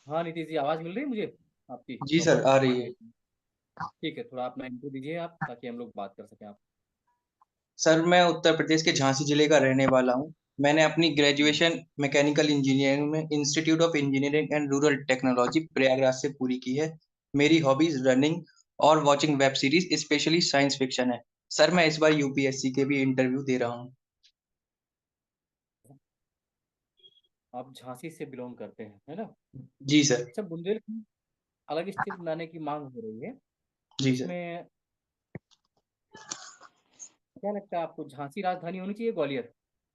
हाँ नीतीश जी, आवाज़ मिल रही है मुझे आपकी जी सर, प्रॉपर? आ रही है। ठीक है, थोड़ा अपना इंट्रो दीजिए आप, ताकि हम लोग बात कर सकें आप। सर मैं उत्तर प्रदेश के झांसी जिले का रहने वाला हूँ। मैंने अपनी ग्रेजुएशन मैकेनिकल इंजीनियरिंग में institute of engineering and rural technology Prayagraj से पूरी की है। मेरी हॉबीज रनिंग और watching web series specially science fiction है। सर मैं इस बार यूपीएससी के भी इंटरव्यू दे रहा हूँ। आप झांसी से बिलोंग करते हैं, है ना? जी सर। अच्छा, बुंदेलखंड अलग स्टेट बनाने की मांग हो रही है। जी सर। इसमें क्या लगता है आपको, झांसी राजधानी होनी चाहिए ग्वालियर?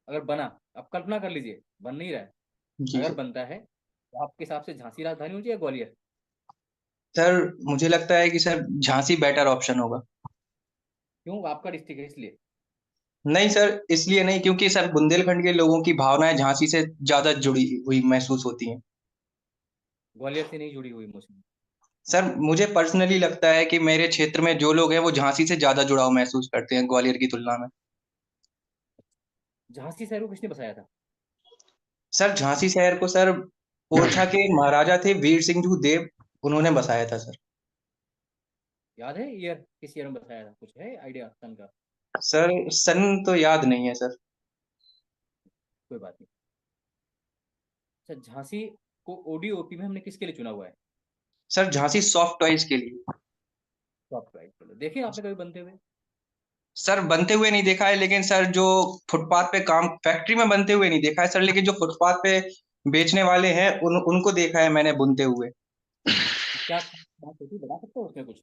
अगर बना, आप कल्पना कर लीजिए, बन नहीं रहा है, जी अगर सर। बनता है तो आपके हिसाब से झांसी राजधानी होनी चाहिए ग्वालियर? सर मुझे लगता है कि सर झांसी बेटर ऑप्शन होगा। क्यों, आपका डिस्ट्रिक्ट है इसलिए? नहीं सर, इसलिए नहीं क्योंकि सर बुंदेलखंड के लोगों की भावनाएं झांसी से ज्यादा जुड़ी हुई महसूस होती हैं। ग्वालियर से नहीं जुड़ी हुई मुझे। सर मुझे पर्सनली लगता है कि मेरे क्षेत्र में जो लोग हैं वो झांसी से ज्यादा जुड़ाव महसूस करते हैं ग्वालियर की तुलना में। झांसी शहर को किसने बसाया था? सर झांसी शहर को सर ओरछा के महाराजा थे वीर सिंह देव, उन्होंने बसाया था सर। याद है ईयर, किस ईयर में बसाया था? कुछ है आइडिया सन का? सर सन तो याद नहीं है सर। कोई बात नहीं। अच्छा, झांसी को ओडीओपी में हमने किसके लिए चुना हुआ है? सर झांसी सॉफ्ट टॉयज के लिए। टॉप प्राइस के लिए। देखे आपने कभी बनते हुए? सर बनते हुए नहीं देखा है, लेकिन सर जो फुटपाथ पे काम फैक्ट्री में बनते हुए नहीं देखा है सर, लेकिन जो फुटपाथ पे बेचने वाले हैं उनको देखा है मैंने बुनते हुए। क्या खास बात होती है, बता सकते हो उसमें कुछ?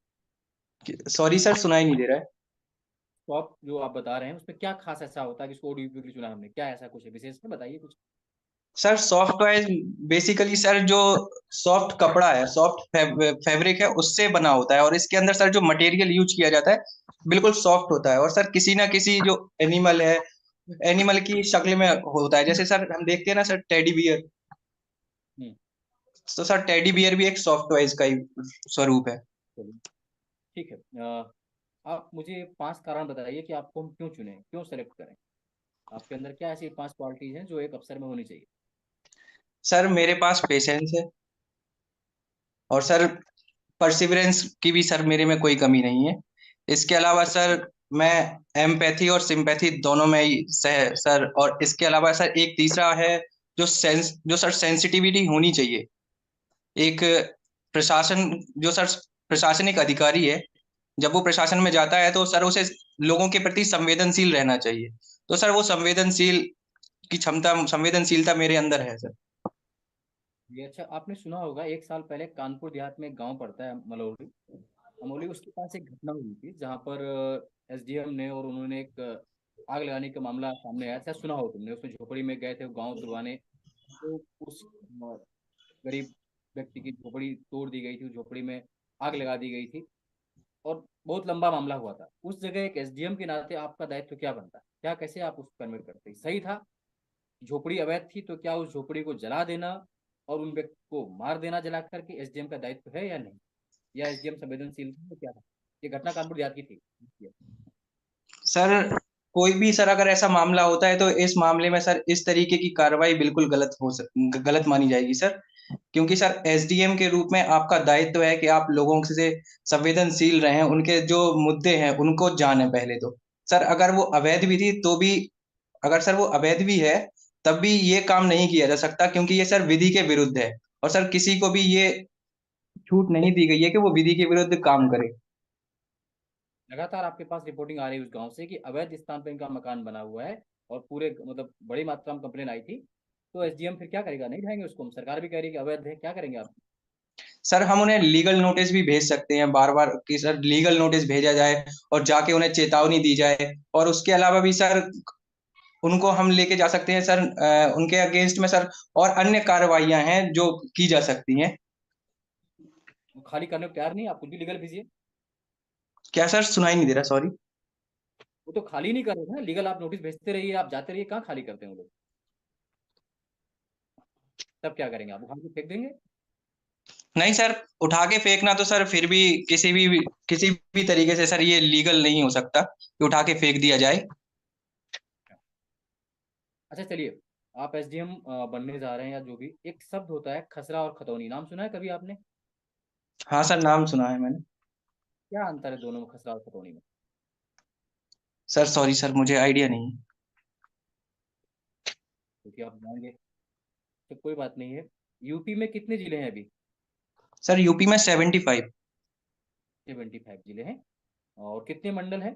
सॉरी सर, सुनाई नहीं दे रहा है। टॉप जो आप बता रहे हैं उसमें क्या खास ऐसा होता है कि इसको ओडीओपी के लिए चुना हमने? क्या ऐसा कुछ है विशेष में, बताइए कुछ। Sir soft toys basically sir जो सॉफ्ट कपड़ा है, सॉफ्ट फैब्रिक है, उससे बना होता है, और इसके अंदर सर जो मटेरियल यूज किया जाता है बिल्कुल सॉफ्ट होता है, और सर किसी ना किसी जो एनिमल है, एनिमल की शक्ल में होता है। जैसे सर हम देखते हैं ना सर टेडी बियर, हम्म। तो सर टेडी बियर भी एक सॉफ्ट टॉयज का ही स्वरूप है। चलिए, ठीक है। आप मुझे 5 कारण बताइए कि आपको हम क्यों चुने, क्यों सेलेक्ट करें। आपके अंदर क्या ऐसी 5 क्वालिटीज हैं जो एक अफसर में होनी चाहिए? सर मेरे पास पेशेंस है, और सर परसिवरेंस की भी सर मेरे में कोई कमी नहीं है। इसके अलावा सर मैं एम्पैथी और सिंपैथी दोनों में ही सर, और इसके अलावा सर एक तीसरा है जो सर सेंसिटिविटी होनी चाहिए। एक प्रशासन जो सर प्रशासनिक अधिकारी है, जब वो प्रशासन में जाता है तो सर उसे लोगों के प्रति संवेदनशील रहना चाहिए। तो सर वो संवेदनशील की क्षमता, संवेदनशीलता मेरे अंदर है सर। ये अच्छा, आपने सुना होगा 1 साल पहले कानपुर देहात में एक गांव पड़ता है मलौली, अमोली, उसके पास एक घटना हुई थी जहाँ पर एसडीएम ने और उन्होंने एक आग लगाने का मामला सामने आया था। सुना हो तुमने? उसमें झोपड़ी में गए थे गांव तुड़वाने, तो उस गरीब व्यक्ति की झोपड़ी तोड़ दी गई थी, उस झोपड़ी में आग लगा दी गई थी, और बहुत लंबा मामला हुआ था। उस जगह एक एसडीएम के नाते आपका दायित्व क्या बनता? क्या, कैसे आप उसको कन्वर्ट करते? सही था, झोपड़ी अवैध थी, तो क्या उस झोपड़ी को जला देना और उन व्यक्ति को मार देना जला करके एसडीएम का दायित्व है या नहीं? या एसडीएम संवेदनशील था, तो क्या था? ये घटना कानपुर देहात की थी। सर कोई भी सर अगर ऐसा मामला होता है तो इस मामले में सर इस तरीके की कार्रवाई बिल्कुल गलत मानी जाएगी सर। क्योंकि सर एसडीएम के रूप में आपका दायित्व है कि आप लोगों से संवेदनशील रहें, उनके जो मुद्दे हैं उनको जाने पहले तो। सर अगर वो अवैध भी थी तो भी, अगर सर वो अवैध भी है तब भी ये काम नहीं किया जा सकता, क्योंकि ये सर विधि के विरुद्ध है, और सर किसी को भी ये छूट नहीं दी गई है कि वो विधि के विरुद्ध काम करे। लगातार आपके पास रिपोर्टिंग आ रही है उस गांव से कि अवैध स्थान पर इनका मकान बना हुआ है, और पूरे मतलब बड़ी मात्रा में कंप्लेन आई थी। तो एसडीएम फिर क्या करेगा? नहीं ढाएंगे उसको? सरकार भी कह रही है कि अवैध है, क्या करेंगे आप? सर हम उन्हें लीगल नोटिस भी भेज सकते हैं बार बार कि सर लीगल नोटिस भेजा जाए, और जाके उन्हें चेतावनी दी जाए। और उसके अलावा भी सर उनको हम लेके जा सकते हैं सर, उनके अगेंस्ट में सर और अन्य कार्रवाइयां हैं जो की जा सकती हैं। वो खाली करने को तैयार नहीं, आप खुद भी लीगल भेजिए। क्या सर, सुनाई नहीं दे रहा, सॉरी। वो तो खाली नहीं कर रहे हैं ना, लीगल आप नोटिस भेजते रहिए, आप जाते रहिए, कहाँ खाली करते हैं वो लोग? तब क्या करेंगे आप? उठा के फेंक देंगे? नहीं सर, उठा के फेंकना तो सर फिर भी किसी भी तरीके से सर ये लीगल नहीं हो सकता कि उठा के फेंक दिया जाए। अच्छा चलिए, आप एसडीएम बनने जा रहे हैं या जो भी, एक शब्द होता है खसरा और खतौनी, नाम सुना है कभी आपने? हाँ सर, नाम सुना है मैंने। क्या अंतर है दोनों में, खसरा और खतौनी में? सर सॉरी सर, मुझे आइडिया नहीं है। क्योंकि आप जाएंगे तो कोई बात नहीं है। यूपी में कितने जिले हैं अभी? सर यूपी में 75। 75 जिले हैं। और कितने मंडल हैं?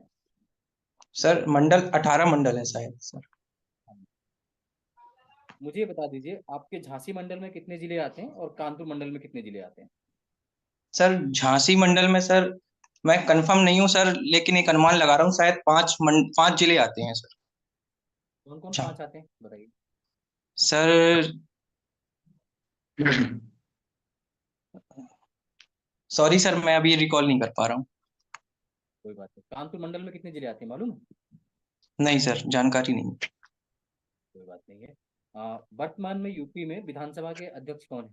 सर मंडल 18 मंडल है शायद सर। मुझे ये बता दीजिए, आपके झांसी मंडल में कितने जिले आते हैं और कानपुर मंडल में कितने जिले आते हैं? सर झांसी मंडल में सर मैं कंफर्म नहीं हूँ सर, लेकिन एक अनुमान लगा रहा हूँ, शायद 5 जिले आते हैं सर। कौन कौन अच्छा 5 आते हैं बताइए। सर, सॉरी सर, मैं अभी रिकॉल नहीं कर पा रहा हूँ। कोई बात नहीं, कानपुर मंडल में कितने जिले आते हैं मालूम है? नहीं सर, जानकारी नहीं। कोई बात नहीं है। वर्तमान में यूपी में विधानसभा के अध्यक्ष कौन है?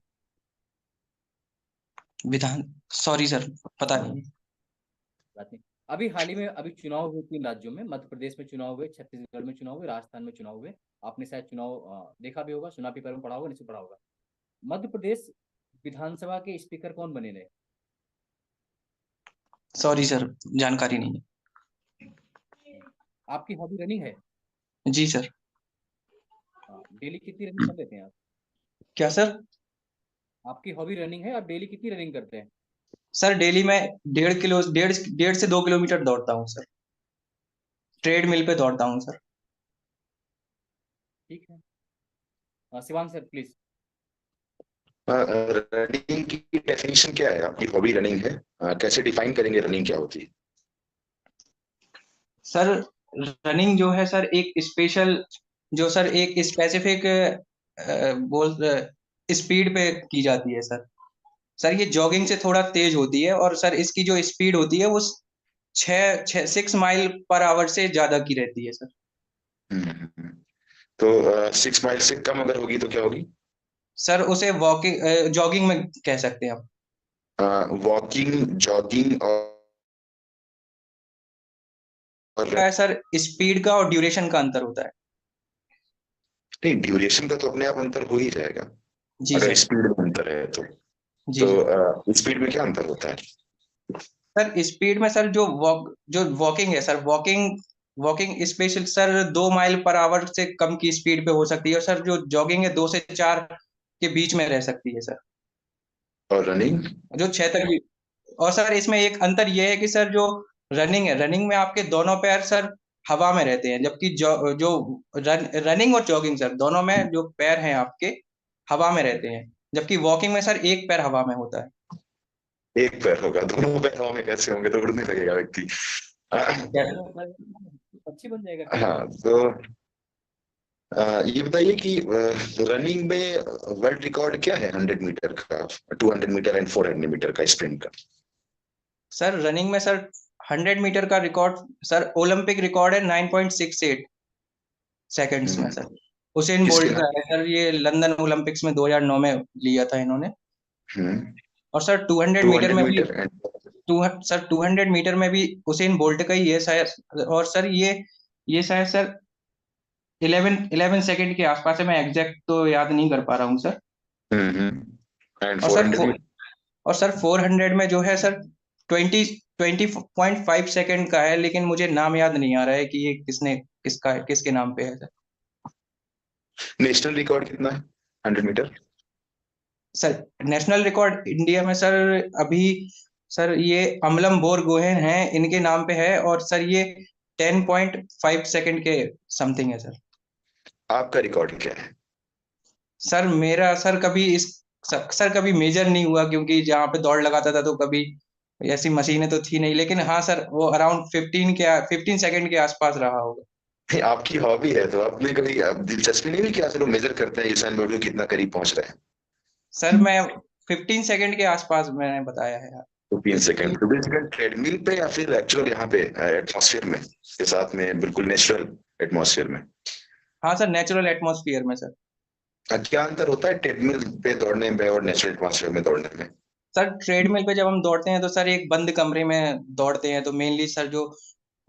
विधान, सॉरी सर, पता नहीं। बात नहीं। अभी हाल ही में अभी चुनाव हुए 3 राज्यों में, मध्य प्रदेश में चुनाव हुए, छत्तीसगढ़ में चुनाव हुए, राजस्थान में चुनाव हुए। आपने शायद चुनाव देखा भी होगा, सुना पेपर में पढ़ा होगा, नहीं पढ़ा होगा। मध्य प्रदेश विधानसभा के स्पीकर कौन बने रहे? सॉरी सर, जानकारी नहीं आपकी हॉबी रनिंग है? है। जी सर। डेली कितनी रनिंग कर लेते हैं आप? क्या सर? आपकी हॉबी रनिंग है, आप डेली कितनी रनिंग करते हैं? सर डेली मैं 1.5 से 2 किलोमीटर दौड़ता हूँ सर। ट्रेडमिल पे दौड़ता हूँ सर। ठीक है। Shivang sir please. रनिंग की डेफिनेशन क्या है? आपकी हॉबी रनिंग है, कैसे डिफाइन करेंगे रनिंग क्या होती है? सर रनिंग जो है सर, एक स्पेशल, जो सर एक स्पेसिफिक बोल स्पीड पे की जाती है सर। सर ये जॉगिंग से थोड़ा तेज होती है, और सर इसकी जो स्पीड होती है वो 6 माइल पर आवर से ज्यादा की रहती है सर। हम्म। तो 6 माइल से कम अगर होगी तो क्या होगी? सर उसे वॉकिंग जॉगिंग में कह सकते हैं आप। वॉकिंग, जॉगिंग और क्या है सर, स्पीड का और ड्यूरेशन का अंतर होता है। नहीं, ड्यूरेशन का तो अपने आप अंतर हो ही जाएगा जी अगर सर। स्पीड में अंतर है तो। जी सर। स्पीड में क्या अंतर होता है? सर स्पीड में सर जो वॉकिंग है sir, walking walking special sir 2 mile per hour से कम की स्पीड पे हो सकती है, और सर जो जॉगिंग है 2 से 4 के बीच में रह सकती है सर। और रनिंग? जो 6 तक भी। और सर इसमें एक अंतर यह है कि सर जो रनिंग है, रनिंग में आपके दोनों पैर सर हवा में रहते हैं, जबकि जो रनिंग और जॉगिंग सर दोनों में जो पैर हैं आपके हवा में रहते हैं, जबकि वॉकिंग में सर एक पैर हवा में होता है। एक पैर होगा, दोनों पैर हवा में कैसे होंगे? तो उड़ने लगेगा व्यक्ति। दोनों पक्षी बन जाएगा फिर वो। हाँ तो ये बताइए कि रनिंग में वर्ल्ड रिकॉर्ड क्या है? 100 मीटर का, 200 मीटर एंड 400 मीटर का स्प्रिंट का? सर रनिंग में सर 100 मीटर का रिकॉर्ड, सर ओलंपिक रिकॉर्ड है 9.68 सेकेंड्स में हम्म, सर। उसेन किसके बोल्ट का नाम? है सर, ये लंदन ओलंपिक्स में 2009 में लिया था इन्होंने। हम्म। और सर 200 मीटर 200 में भी metre and to sir 200 metre में भी उसेन बोल्ट का ही है शायद। और सर ये शायद सर 11 सेकेंड के आसपास है, मैं एग्जैक्ट तो याद नहीं कर पा रहा हूँ सर। एंड और फोर सर हंड्रेड में? और सर 400 में जो है सर 20.5 सेकेंड का है, लेकिन मुझे नाम याद नहीं आ रहा है कि ये किसके नाम पे है सर। नेशनल रिकॉर्ड कितना है 100 metre? Sir national record India में सर अभी, सर ये अमलम बोर गोहेन हैं, इनके नाम पे है, और सर ये 10.5 सेकेंड के समथिंग है सर। आपका रिकॉर्ड क्या है? सर मेरा सर कभी सर कभी मेजर नहीं हुआ, क्योंकि जहाँ पे दौड़ लगाता था तो कभी ऐसी मशीनें तो थी नहीं, लेकिन हाँ सर वो अराउंड 15 सेकेंड के आसपास रहा होगा। नहीं, आपकी हॉबी है तो आपने कभी दिलचस्पी नहीं हुई कि चलो मेजर करते हैं यूसैन बोल्ट कितना करीब पहुंच रहे हैं? सर मैं 15 सेकेंड के आसपास मैंने बताया है। 15 सेकंड, 15 सेकंड ट्रेडमिल पे या फिर एक्चुअल यहाँ पे एटमॉस्फेयर में के साथ में, बिल्कुल नेचुरल एटमॉस्फेयर में? हाँ सर, नेचुरल एटमॉस्फेयर में सर। क्या अंतर होता है ट्रेडमिल पे दौड़ने में और नेचुरल एटमॉस्फेयर में दौड़ने में? सर ट्रेडमिल पे जब हम दौड़ते हैं तो सर एक बंद कमरे में दौड़ते हैं, तो मेनली सर जो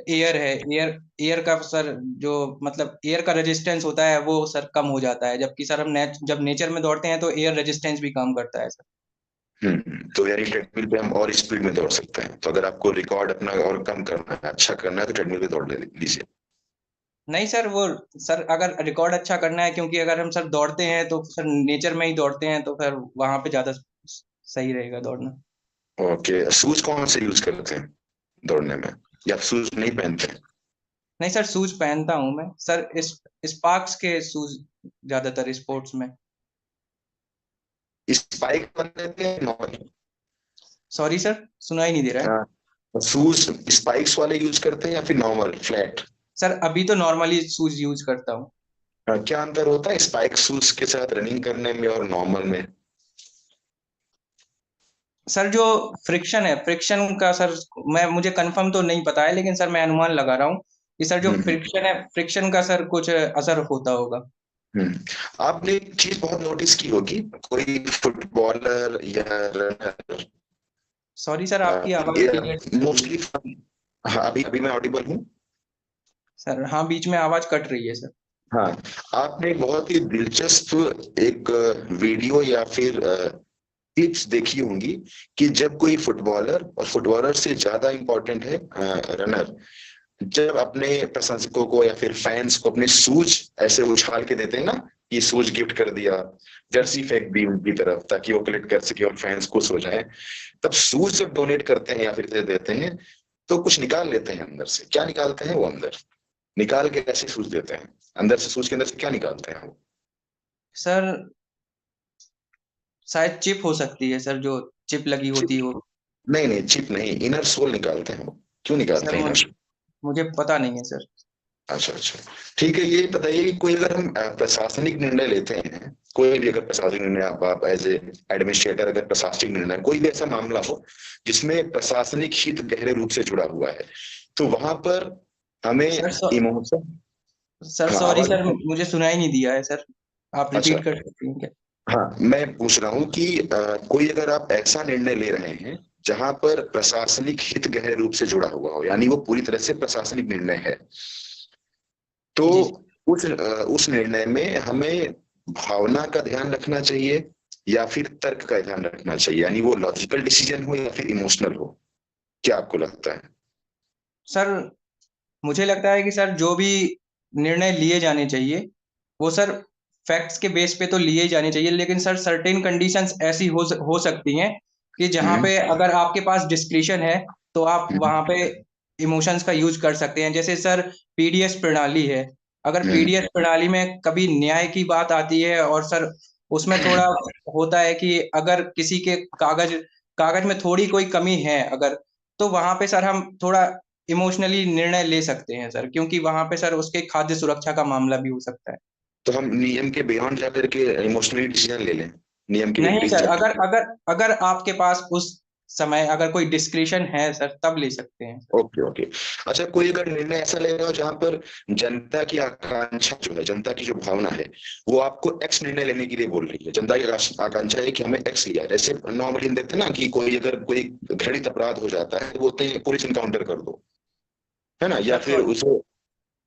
एयर है, एयर एयर का सर जो मतलब एयर का रेजिस्टेंस होता है वो सर कम हो जाता है, जबकि सर हम जब नेचर में दौड़ते हैं तो एयर रेजिस्टेंस भी कम करता है सर। तो यानी ट्रेडमिल पे हम और स्पीड में दौड़ सकते हैं, तो अगर आपको रिकॉर्ड अपना और कम करना है, अच्छा करना है, तो ट्रेडमिल पे दौड़ लीजिए। नहीं सर, वो सर अगर रिकॉर्ड अच्छा करना है, क्योंकि अगर हम सर दौड़ते हैं तो सर नेचर में ही दौड़ते हैं तो फिर वहां पे ज्यादा सही रहेगा दौड़ना। ओके, शूज कौन से यूज करते हैं दौड़ने में, या शूज नहीं पहनते हैं? नहीं सर, शूज पहनता हूँ मैं सर, इस स्पार्क्स के शूज ज्यादातर स्पोर्ट्स में। स्पाइक पहनते हैं नॉर्मल? सॉरी सर, सुनाई नहीं दे रहा है। शूज स्पाइक्स वाले यूज करते हैं या फिर नॉर्मल फ्लैट? सर अभी तो नॉर्मली शूज यूज करता हूँ। क्या अंतर होता है स्पाइक शूज के साथ रनिंग करने में और नॉर्मल में? सर जो फ्रिक्शन है, फ्रिक्शन का सर मुझे कंफर्म तो नहीं पता है, लेकिन सर मैं अनुमान लगा रहा हूँ कि सर जो हम्म फ्रिक्शन है, फ्रिक्शन का सर कुछ असर होता होगा। हम्म। आपने एक चीज बहुत नोटिस की होगी, कोई फुटबॉलर या रनर, सॉरी सर, आपकी आवाज क्लियर। मोस्टली, हाँ अभी अभी मैं ऑडिबल हूँ? सर हाँ, बीच में आवाज कट रही है सर। हाँ, आपने एक बहुत ही दिलचस्प एक वीडियो या फिर टिप्स देखी होंगी कि जब कोई फुटबॉलर, और फुटबॉलर से ज्यादा इंपॉर्टेंट है रनर, जब अपने प्रशंसकों को या फिर फैंस को अपने शूज ऐसे उछाल के देते हैं ना, ये शूज गिफ्ट कर दिया, जर्सी फेंक दी उनकी तरफ ताकि वो कलेक्ट कर सके और फैंस खुश हो जाए, तब शूज जब डोनेट करते हैं या फिर दे देते हैं, तो कुछ निकाल लेते हैं अंदर से। क्या निकालते हैं वो अंदर, निकाल के कैसे शूज देते हैं? अंदर से, शूज के अंदर से क्या निकालते हैं वो? सर शायद चिप हो सकती है सर, जो चिप लगी चिप? होती हो। नहीं नहीं, चिप नहीं, इनर सोल निकालते हैं वो। क्यों निकालते सर हैं इनर सोल? मुझे पता नहीं है सर। अच्छा अच्छा, ठीक है। ये बताइए कि कोई अगर हम प्रशासनिक निर्णय लेते हैं, कोई भी अगर प्रशासनिक निर्णय, आप एज ए एडमिनिस्ट्रेटर अगर प्रशासनिक निर्णय, कोई भी ऐसा मामला हो जिसमें प्रशासनिक हित गहरे रूप से जुड़ा हुआ है, तो वहां पर हमें सर इमोशन। सर हाँ, सॉरी आवाज। सर, मुझे सुनाई नहीं दिया है सर, आप अच्छा, रिपीट कर सकते हैं क्या? हाँ मैं पूछ रहा हूँ कि कोई अगर आप ऐसा निर्णय ले रहे हैं जहां पर प्रशासनिक हित गहरे रूप से जुड़ा हुआ हो, यानी वो पूरी तरह से प्रशासनिक निर्णय है, तो जी। उस निर्णय में हमें भावना का ध्यान रखना चाहिए या फिर तर्क का ध्यान रखना चाहिए, यानी वो लॉजिकल डिसीजन हो या फिर इमोशनल हो? क्या आपको लगता है? सर मुझे लगता है कि सर जो भी निर्णय लिए जाने चाहिए वो सर फैक्ट्स के बेस पे तो लिए ही जाने चाहिए, लेकिन सर सर्टेन कंडीशंस ऐसी हो सकती हैं कि जहाँ हम्म पे अगर आपके पास डिस्क्रिशन है तो आप हम्म वहाँ पे इमोशंस का यूज कर सकते हैं। जैसे सर पीडीएस प्रणाली है, अगर हम्म पीडीएस प्रणाली में कभी न्याय की बात आती है और सर उसमें थोड़ा होता है कि अगर किसी के कागज कागज में थोड़ी कोई कमी है अगर, तो वहां पे सर हम थोड़ा इमोशनली निर्णय ले सकते हैं सर, क्योंकि वहां पे सर उसके खाद्य सुरक्षा का मामला भी हो सकता है। तो हम नियम के बियॉन्ड जाकर के इमोशनली डिसीजन ले लें, नियम के नहीं विपरीत सर, जाकर अगर के? अगर अगर आपके पास उस समय अगर कोई डिस्क्रिशन है सर, तब ले सकते हैं सर। Okay okay. अच्छा, कोई अगर निर्णय ऐसा ले रहा हो जहां पर जनता की आकांक्षा जो है, जनता की जो भावना है, वो आपको एक्स निर्णय लेने के लिए बोल रही है, जनता की आकांक्षा है कि हमें एक्स लिया, जैसे नॉर्मली हम देखते हैं ना कि कोई अगर कोई घृणित अपराध हो जाता है तो बोलते हैं पुलिस इनकाउंटर कर दो, है ना, या सर फिर उसे,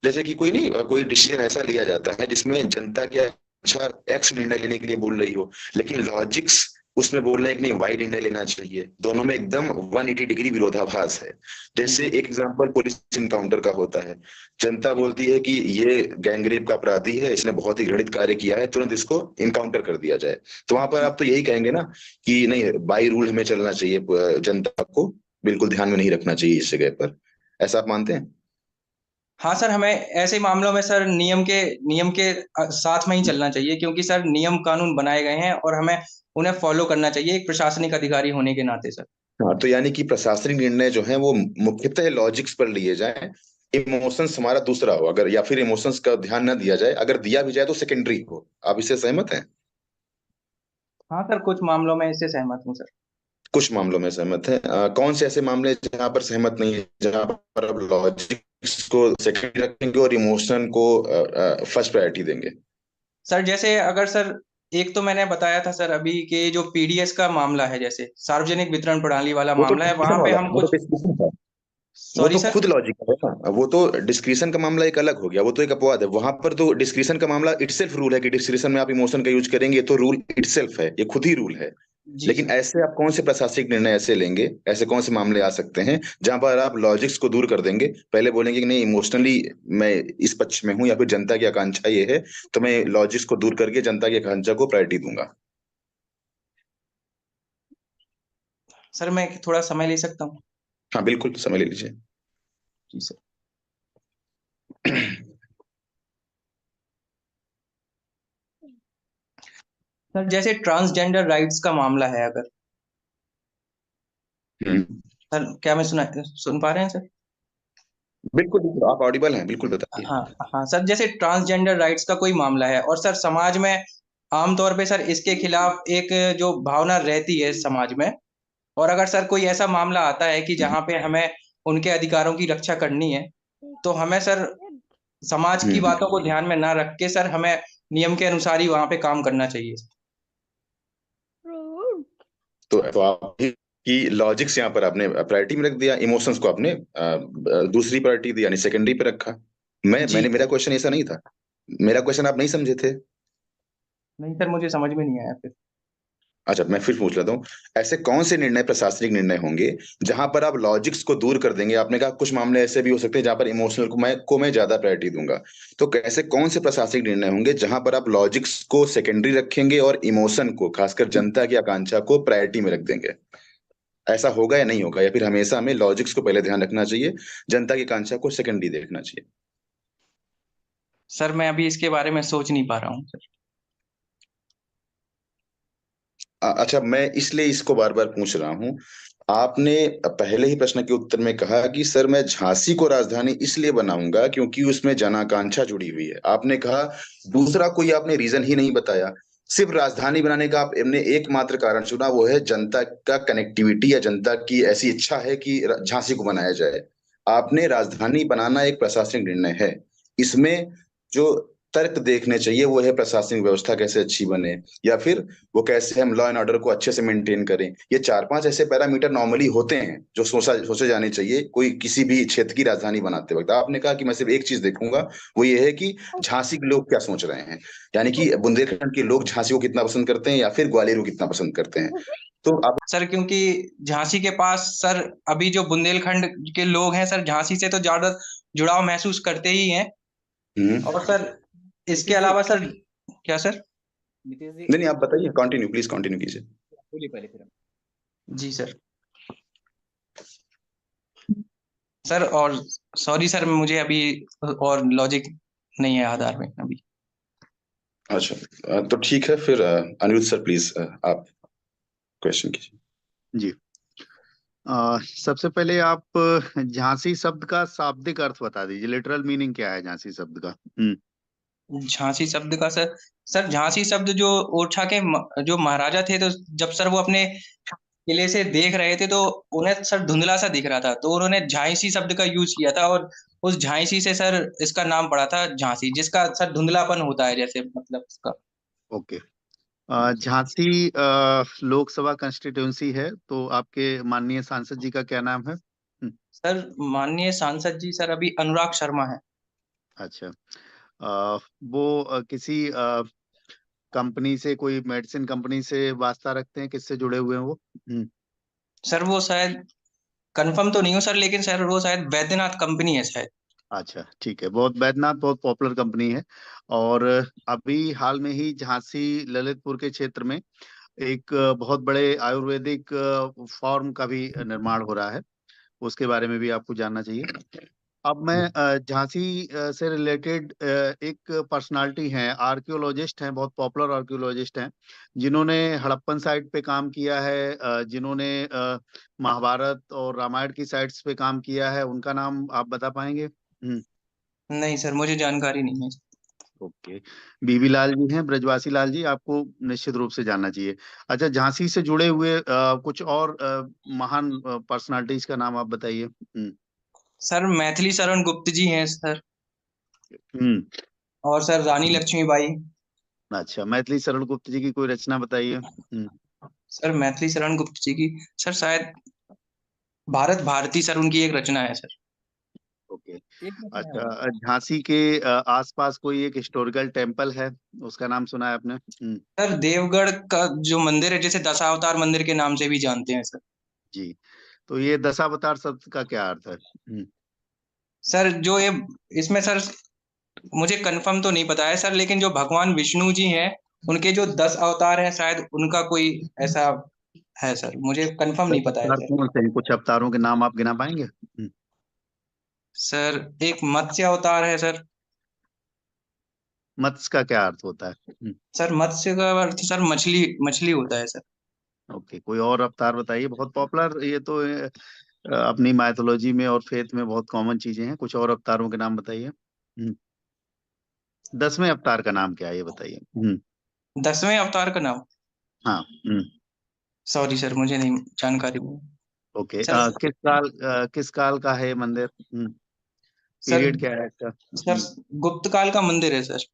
जैसे कि कोई नहीं, कोई डिसीजन ऐसा लिया जाता है जिसमें जनता की अच्छा एक्स निर्णय लेने के लिए बोल रही हो, लेकिन लॉजिक्स उसमें बोल रहे हैं कि नहीं वाई निर्णय लेना चाहिए। दोनों में एकदम 180 डिग्री विरोधाभास है। जैसे जी। एक एग्जांपल पुलिस इनकाउंटर का होता है, जनता बोलती है कि ये गैंगरेप का अपराधी है, इसने बहुत ही घृणित कार्य किया है, तुरंत इसको इनकाउंटर कर दिया जाए। तो वहां पर आप तो यही कहेंगे ना कि नहीं, बाई रूल हमें चलना चाहिए, जनता को बिल्कुल ध्यान में नहीं रखना चाहिए इस जगह पर। ऐसा आप मानते हैं? हाँ सर, हमें ऐसे मामलों में सर नियम के साथ में ही चलना चाहिए, क्योंकि सर नियम कानून बनाए गए हैं और हमें उन्हें फॉलो करना चाहिए एक प्रशासनिक अधिकारी होने के नाते सर। हाँ, तो यानी कि प्रशासनिक निर्णय जो है वो मुख्यतः लॉजिक्स पर लिए जाएं, इमोशंस हमारा दूसरा हो अगर, या फिर इमोशंस का ध्यान न दिया जाए, अगर दिया भी जाए तो सेकेंडरी हो। आप इससे सहमत हैं? हाँ सर, कुछ मामलों में इससे सहमत हूँ सर। कुछ मामलों में सहमत है। कौन से ऐसे मामले हैं जहां पर सहमत नहीं है, जहां पर आप लॉजिक्स को सेकेंडरी रखेंगे और इमोशन को फर्स्ट प्रायोरिटी देंगे? सर जैसे अगर सर, एक तो मैंने बताया था सर अभी कि जो पीडीएस का मामला है, जैसे सार्वजनिक वितरण प्रणाली वाला वो तो मामला है, वहां डिस्कशन पे वाला, हम वो तो कुछ। डिस्कशन था। वो सॉरी तो सर। खुद लॉजिक है ना, वो तो डिस्क्रिशन का मामला एक अलग हो गया, वो तो एक अपवाद है। वहां पर तो डिस्क्रिशन का मामला इटसेल्फ रूल है कि डिस्क्रिशन में आप इमोशन का यूज करेंगे, ये तो रूल इटसेल्फ है, ये खुद ही रूल है। जी लेकिन सर। ऐसे आप कौन से प्रशासनिक निर्णय ऐसे लेंगे, ऐसे कौन से मामले आ सकते हैं जहां पर आप लॉजिक्स को दूर कर देंगे, पहले बोलेंगे कि नहीं इमोशनली मैं इस पक्ष में हूं, या फिर जनता की आकांक्षा ये है, तो मैं लॉजिक्स को दूर करके जनता की आकांक्षा को प्रायोरिटी दूंगा। सर मैं थोड़ा समय ले सकता हूँ? हाँ बिल्कुल, समय ले लीजिए। जी सर। सर जैसे ट्रांसजेंडर राइट्स का मामला है अगर, हम्म, सर क्या मैं सुन पा रहे हैं सर? बिल्कुल बिल्कुल, आप ऑडिबल हैं, बिल्कुल बताइए। हाँ हाँ सर, जैसे ट्रांसजेंडर राइट्स का कोई मामला है और सर समाज में आमतौर पे सर इसके खिलाफ एक जो भावना रहती है समाज में, और अगर सर कोई ऐसा मामला आता है कि जहाँ पे हमें उनके अधिकारों की रक्षा करनी है, तो हमें सर समाज की हम्म, बातों को ध्यान में ना रख के सर हमें नियम के अनुसार ही वहां पे काम करना चाहिए। तो आप की लॉजिक्स यहाँ पर आपने प्रायोरिटी में रख दिया, इमोशंस को आपने दूसरी प्रायोरिटी दी, यानी सेकेंडरी पे रखा। जी मेरा सर। क्वेश्चन ऐसा नहीं था, मेरा क्वेश्चन आप नहीं समझे थे। नहीं सर, मुझे समझ में नहीं आया फिर। अच्छा, मैं फिर पूछ लेता हूँ, ऐसे कौन से निर्णय प्रशासनिक निर्णय होंगे जहां पर आप लॉजिक्स को दूर कर देंगे? आपने कहा कुछ मामले ऐसे भी हो सकते हैं जहां पर इमोशनल को मैं ज्यादा प्रायोरिटी दूंगा, तो ऐसे कौन से प्रशासनिक निर्णय होंगे जहां पर आप लॉजिक्स को सेकेंडरी रखेंगे और इमोशन को, खासकर जनता की आकांक्षा को, प्रायोरिटी में रख देंगे? ऐसा होगा या नहीं होगा, या फिर हमेशा हमें लॉजिक्स को पहले ध्यान रखना चाहिए, जनता की आकांक्षा को सेकेंडरी देखना चाहिए? सर मैं अभी इसके बारे में सोच नहीं पा रहा हूँ सर। अच्छा, मैं इसलिए इसको बार बार पूछ रहा हूँ। आपने पहले ही प्रश्न के उत्तर में कहा कि सर मैं झांसी को राजधानी इसलिए बनाऊंगा क्योंकि उसमें जन आकांक्षा जुड़ी हुई है, आपने कहा। दूसरा कोई आपने रीजन ही नहीं बताया, सिर्फ राजधानी बनाने का आपने एकमात्र कारण चुना, वो है जनता का कनेक्टिविटी, या जनता की ऐसी इच्छा है कि झांसी को बनाया जाए। आपने राजधानी बनाना एक प्रशासनिक निर्णय है, इसमें जो तर्क देखने चाहिए वो है प्रशासनिक व्यवस्था कैसे अच्छी बने, या फिर वो कैसे हम लॉ एंड ऑर्डर को अच्छे से मेंटेन करें। ये चार पांच ऐसे पैरामीटर नॉर्मली होते हैं जो सोचे जाने चाहिए कोई किसी भी क्षेत्र की राजधानी बनाते वक्त। आपने कहा कि मैं सिर्फ एक चीज देखूंगा, वो ये है कि झांसी के लोग क्या सोच रहे हैं, यानी कि बुंदेलखंड के लोग झांसी को कितना पसंद करते हैं या फिर ग्वालियर को कितना पसंद करते हैं। तो आप सर क्योंकि झांसी के पास सर अभी जो बुंदेलखंड के लोग हैं सर झांसी से तो ज्यादा जुड़ाव महसूस करते ही हैं। हम्म, और सर इसके नीतीश जी, अलावा सर, क्या सर? नीतीश जी, नहीं नहीं, आप बताइए, कंटिन्यू प्लीज, कंटिन्यू कीजिए। बोलिए पहले फिर हम। जी सर। सर और सॉरी सर, मुझे अभी और लॉजिक नहीं है आधार में अभी। अच्छा, तो ठीक है फिर, अनिरुद्ध सर प्लीज, आप क्वेश्चन कीजिए। जी। सबसे पहले आप झांसी शब्द का शाब्दिक अर्थ बता दीजिए, लिटरल मीनिंग क्या है झांसी शब्द का? झांसी शब्द का सर, सर झांसी शब्द जो ओरछा के जो महाराजा थे, तो जब सर वो अपने किले से देख रहे थे तो उन्हें सर धुंधला सा दिख रहा था, तो उन्होंने झांसी शब्द का यूज किया था, और उस झांसी से सर इसका नाम पड़ा था झांसी, जिसका सर धुंधलापन होता है जैसे, मतलब इसका। ओके। झांसी लोकसभा कंस्टिट्यूंसी है, तो आपके माननीय सांसद जी का क्या नाम है? सर माननीय सांसद जी सर अभी अनुराग शर्मा है। अच्छा। वो किसी कंपनी से, कोई मेडिसिन कंपनी से वास्ता रखते हैं, किससे जुड़े हुए हैं वो? सर वो शायद, कंफर्म तो नहीं हो सर, लेकिन सर वो शायद बैद्यनाथ कंपनी है शायद। अच्छा ठीक है, बहुत बैद्यनाथ बहुत पॉपुलर कंपनी है। और अभी हाल में ही झांसी ललितपुर के क्षेत्र में एक बहुत बड़े आयुर्वेदिक फार्म का भी निर्माण हो रहा है, उसके बारे में भी आपको जानना चाहिए। अब मैं झांसी से रिलेटेड एक पर्सनालिटी हैं, आर्कियोलॉजिस्ट हैं, बहुत पॉपुलर आर्कियोलॉजिस्ट हैं, जिन्होंने हड़प्पन साइट पे काम किया है, जिन्होंने महाभारत और रामायण की साइट्स पे काम किया है, उनका नाम आप बता पाएंगे? नहीं सर, मुझे जानकारी नहीं है। ओके। बीबी लाल जी हैं, ब्रजवासी लाल जी, आपको निश्चित रूप से जानना चाहिए। अच्छा, झांसी से जुड़े हुए कुछ और महान पर्सनालिटीज का नाम आप बताइए। सर मैथिली शरण गुप्त जी हैं सर, हम्म। और सर रानी लक्ष्मीबाई। अच्छा, मैथिली शरण गुप्त जी की कोई रचना बताइए। सर मैथिली शरण गुप्त जी की, सर शायद भारत भारती सर उनकी एक रचना है सर। ओके। एक मिनट में वो। अच्छा, झांसी के आसपास कोई एक हिस्टोरिकल टेम्पल है, उसका नाम सुना है आपने? सर देवगढ़ का जो मंदिर है, जैसे दशावतार मंदिर के नाम से भी जानते हैं सर। जी। तो ये दशावतार शब्द का क्या अर्थ है? सर जो ये इसमें सर मुझे कंफर्म तो नहीं पता है सर, लेकिन जो भगवान विष्णु जी हैं उनके जो 10 अवतार हैं शायद उनका कोई ऐसा है सर, मुझे कंफर्म नहीं दस पता है अवतार सर। कौन से हैं? कुछ अवतारों के नाम आप गिना पाएंगे? सर एक मत्स्य अवतार है सर। मत्स्य का क्या अर्थ होता है? सर मत्स्य का अर्थ सर मछली मछली होता है सर। ओके, कोई और अवतार बताइए। बहुत पॉपुलर ये तो अपनी माइथोलॉजी में और फेथ में बहुत कॉमन चीजें हैं। कुछ और अवतारों के नाम बताइए। 10वें अवतार का नाम क्या है ये बताइए। 10वें अवतार का नाम, हाँ। सॉरी सर मुझे नहीं जानकारी नहीं ओके। सर। किस काल का है ये मंदिर? सर पीरियड क्या है इसका? सर गुप्त काल का मंदिर है सर।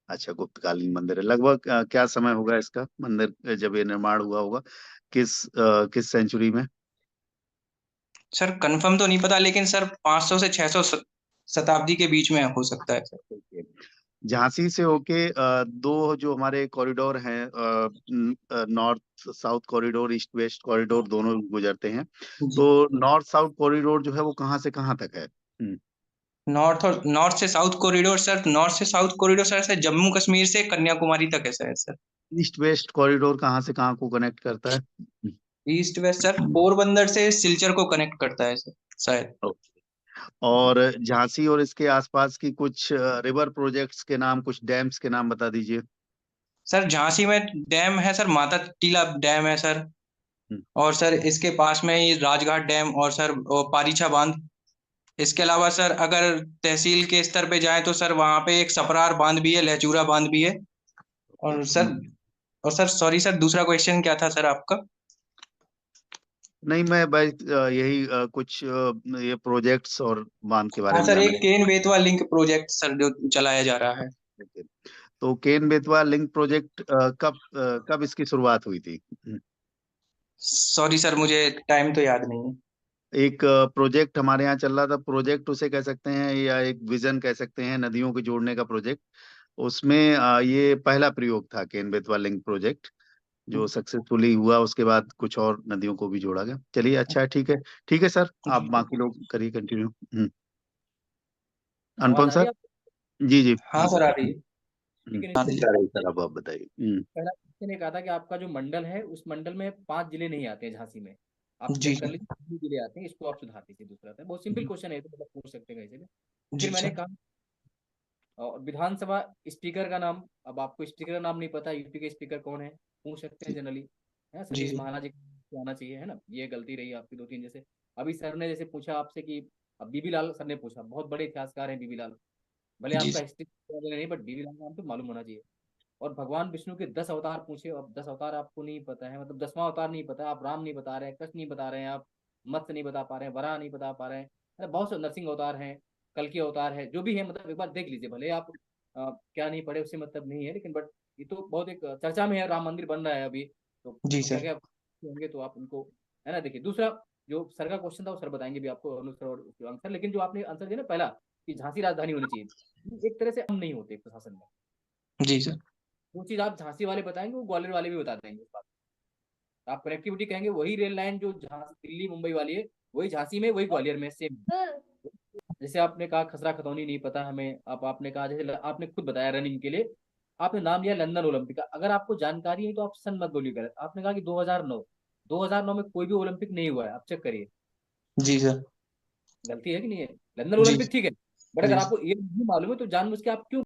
अच्छा, गुप्तकालीन मंदिर है। लगभग क्या समय होगा इसका मंदिर जब ये निर्माण हुआ होगा? किस सेंचुरी में? सर कंफर्म तो नहीं पता, लेकिन सर 500 से 600 शताब्दी के बीच में हो सकता है सर। ओके। झांसी से होके दो जो हमारे कॉरिडोर हैं, north south corridor, east west corridor, दोनों गुजरते हैं। जी। तो नॉर्थ साउथ कॉरिडोर जो है वो कहाँ से कहाँ तक है? नॉर्थ से साउथ कॉरिडोर सर, नॉर्थ से south corridor sir Jammu Kashmir से कन्याकुमारी तक है sir sir. East west corridor कहाँ से कहाँ को कनेक्ट करता है? ईस्ट वेस्ट सर पोरबंदर से सिलचर को कनेक्ट करता है सर शायद। ओके। और झांसी और इसके आसपास की कुछ रिवर प्रोजेक्ट्स के नाम, कुछ डैम्स के नाम बता दीजिए। सर झांसी में डैम है सर, माता टीला डैम है सर। हम्म, और सर इसके पास में ही राजघाट डैम और सर पारीछा बांध। इसके अलावा सर अगर तहसील के स्तर पे जाएं तो सर वहां पे एक सपरार बांध भी है, लहचूरा बांध भी है। ओके। और सर सॉरी सर दूसरा क्वेश्चन क्या था सर आपका? नहीं, मैं बस यही कुछ ये प्रोजेक्ट्स और बांध के बारे हाँ में सर जानना एक Ken Betwa link project sir जो चलाया जा रहा है। चाहता था। तो केन बेतवा लिंक प्रोजेक्ट कब इसकी शुरुआत हुई थी? सॉरी सर मुझे टाइम तो याद नहीं है। एक प्रोजेक्ट हमारे यहाँ चल रहा था, प्रोजेक्ट उसे कह सकते हैं या एक विजन कह सकते हैं, नदियों को जोड़ने का प्रोजेक्ट। उसमें ये पहला प्रयोग था केन बेतवा लिंक प्रोजेक्ट, जो सक्सेसफुली हुआ। उसके बाद कुछ और नदियों को भी जोड़ा गया। चलिए, अच्छा है, ठीक है। ठीक है सर, आप जी बाकी लोग करिए कंटिन्यू। आवाज अनुपम आ रही सर। है आपको? जी जी हाँ जी सर आ रही हम्म, है। ठीक है हाँ नितिन आ जी। रही है सर, अब आप बताइए। पहला क्वेश्चन ये कहा था कि आपका जो मंडल है उस मंडल में 5 जिले नहीं आते हैं झांसी में। आप जी चेक कर सर। लीजिए कितने जिले आते हैं, इसको आप सुधार दीजिए। दूसरा था बहुत सिंपल क्वेश्चन है, तो मतलब पूछ सकते हैं कहीं से भी। फिर जी मैंने सर। कहा विधानसभा स्पीकर का नाम। अब आपको स्पीकर का नाम नहीं पता, यूपी के स्पीकर कौन है, पूछ सकते हैं जनरली। है जी सतीश सर। महाराज जी को आना चाहिए, है ना। ये गलती रही आपकी दो तीन। जैसे अभी सर ने जैसे पूछा आपसे कि अब बीबी लाल सर ने पूछा, बहुत बड़े इतिहासकार हैं बीबी लाल। भले जी आपका सर। हिस्ट्री नहीं, बट बीबी लाल नाम तो मालूम होना चाहिए। और भगवान विष्णु के 10 अवतार पूछे, अब 10 अवतार आपको नहीं पता है, मतलब 10वां अवतार नहीं पता, आप राम नहीं बता रहे हैं, कृष्ण नहीं बता रहे हैं, आप मत्स्य नहीं बता पा रहे हैं, वराह नहीं बता पा रहे हैं। अरे बहुत से नरसिंह अवतार हैं, कल की अवतार है, जो भी है मतलब एक बार देख लीजिए। भले आप क्या नहीं पढ़े उससे मतलब नहीं है, लेकिन बट ये तो बहुत एक चर्चा में है, राम मंदिर बन रहा है अभी। तो जी क्या सर। क्या होंगे तो आप उनको, है ना। देखिए दूसरा जो सर का क्वेश्चन था वो सर बताएंगे भी आपको अनुसार और उसके आंसर। लेकिन जो आपने आंसर दिया ना पहला कि झांसी राजधानी होनी चाहिए, ये एक तरह से हम नहीं होते प्रशासन में। जी सर। वो चीज आप झांसी वाले बताएंगे, वो ग्वालियर वाले भी बता देंगे उस बात। आप कनेक्टिविटी कहेंगे, वही रेल लाइन जो दिल्ली मुंबई वाली है, वही झांसी में, वही ग्वालियर में सेम। जैसे आपने कहा खसरा खतौनी नहीं पता हमें, आप आपने कहा जैसे आपने खुद बताया रनिंग के लिए आपने नाम लिया लंदन ओलंपिक का। अगर आपको जानकारी है तो आप सन मत बोलिए गलत। आपने कहा कि 2009, 2009 में कोई भी ओलंपिक नहीं हुआ है, आप चेक करिए। जी सर। गलती है कि नहीं है? लंदन जी ओलंपिक ठीक है, बट अगर जी आपको ये नहीं मालूम है तो जानबूझ के आप क्यों